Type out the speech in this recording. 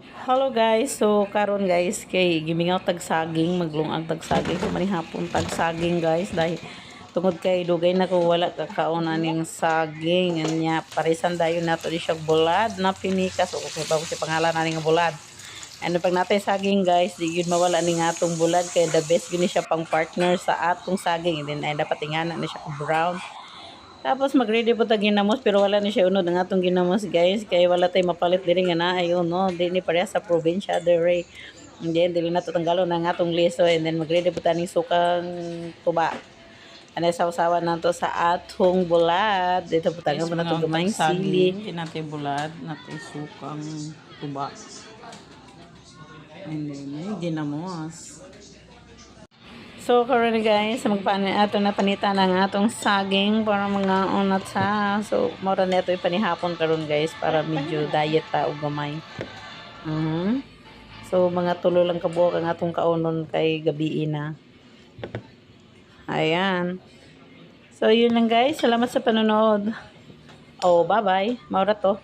Hello guys, so karon guys kay gimingaw tag saging, maglungag tag saging so manihapon tag saging guys dahil tungod kay dugay na ko wala kakaon aning saging nya parisan dayon nato di siya bulad na pinikas o kay bago si pangalan ani nga bulad. Ano pag natay saging guys, di yun mawala ni nga atong bulad kay the best gini siya pang partner sa atong saging and then ay dapat ingana na siya brown. Tapos mag-ready po ta ginamos pero wala ni siya unod ang atong ginamos guys kay wala tay mapalit diri nga naay no di ni pareha sa probinsya diri. And then dili na to tanggalon ang atong liso and then mag-ready po ta ning sukang tuba. Anay sausawan nato sa atong bulad. Dito po taga mo na to gamayng sili. Hindi natin bulad, natin sukang tuba. And then, ginamos. So karon guys, ato na panitan ang atong saging para mga unat sa. So mura na ito ipanihapon karon guys para medyo diet ta og gamay. So mga tulo lang kabuok ang atong kaunon kay gabi na. Ayan. So yun lang guys, salamat sa panonood. Oh, bye-bye. Maura to.